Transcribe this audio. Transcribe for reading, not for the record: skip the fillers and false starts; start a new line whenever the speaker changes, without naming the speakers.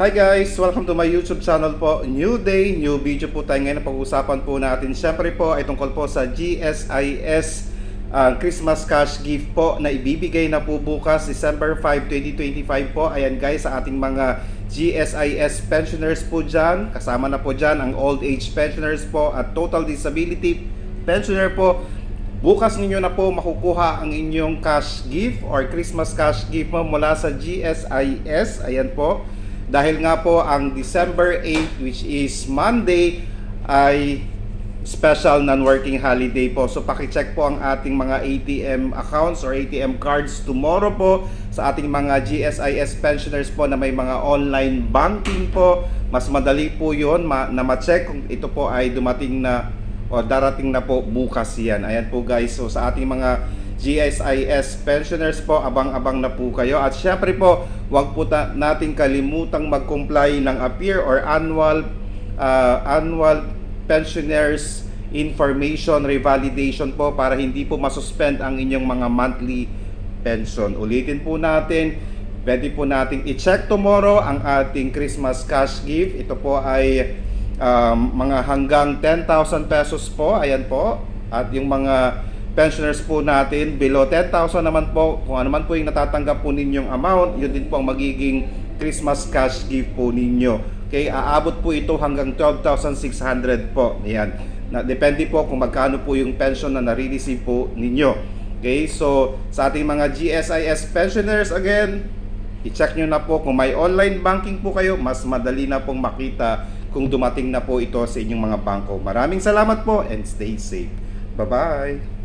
Hi guys! Welcome to my YouTube channel po. New day, new video po tayo ngayon. Pag-usapan po natin syempre po ay tungkol po sa GSIS Christmas Cash Gift po na ibibigay na po bukas December 5, 2025 po. Ayan guys, sa ating mga GSIS pensioners po dyan. Kasama na po dyan ang old age pensioners po at total disability pensioner po. Bukas ninyo na po makukuha ang inyong cash gift or Christmas cash gift mo mula sa GSIS. Ayan po. Dahil nga po ang December 8, which is Monday, ay special non-working holiday po. So pakicheck po ang ating mga ATM accounts or ATM cards tomorrow po sa ating mga GSIS pensioners po na may mga online banking po. Mas madali po yun na ma-check kung ito po ay dumating na o darating na po bukas yan. Ayan po guys. So sa ating mga GSIS pensioners po, abang-abang na po kayo. At syempre po, huwag po nating kalimutang mag-comply ng APIR or annual pensioners information revalidation po para hindi po masuspend ang inyong mga monthly pension. Ulitin po natin, pwede po nating i-check tomorrow ang ating Christmas cash gift. Ito po ay mga hanggang 10,000 pesos po. Ayan po. At yung mga pensioners po natin below 10,000 naman po, kung ano man po yung natatanggap po ninyong amount, yun din po ang magiging Christmas cash gift po ninyo. Okay, aabot po ito hanggang 12,600 po. Ayan. Depende po kung magkano po yung pension na nare-receive po ninyo. Okay, so sa ating mga GSIS pensioners, again, i-check nyo na po kung may online banking po kayo, mas madali na pong makita kung dumating na po ito sa inyong mga bangko. Maraming salamat po and stay safe. Bye-bye!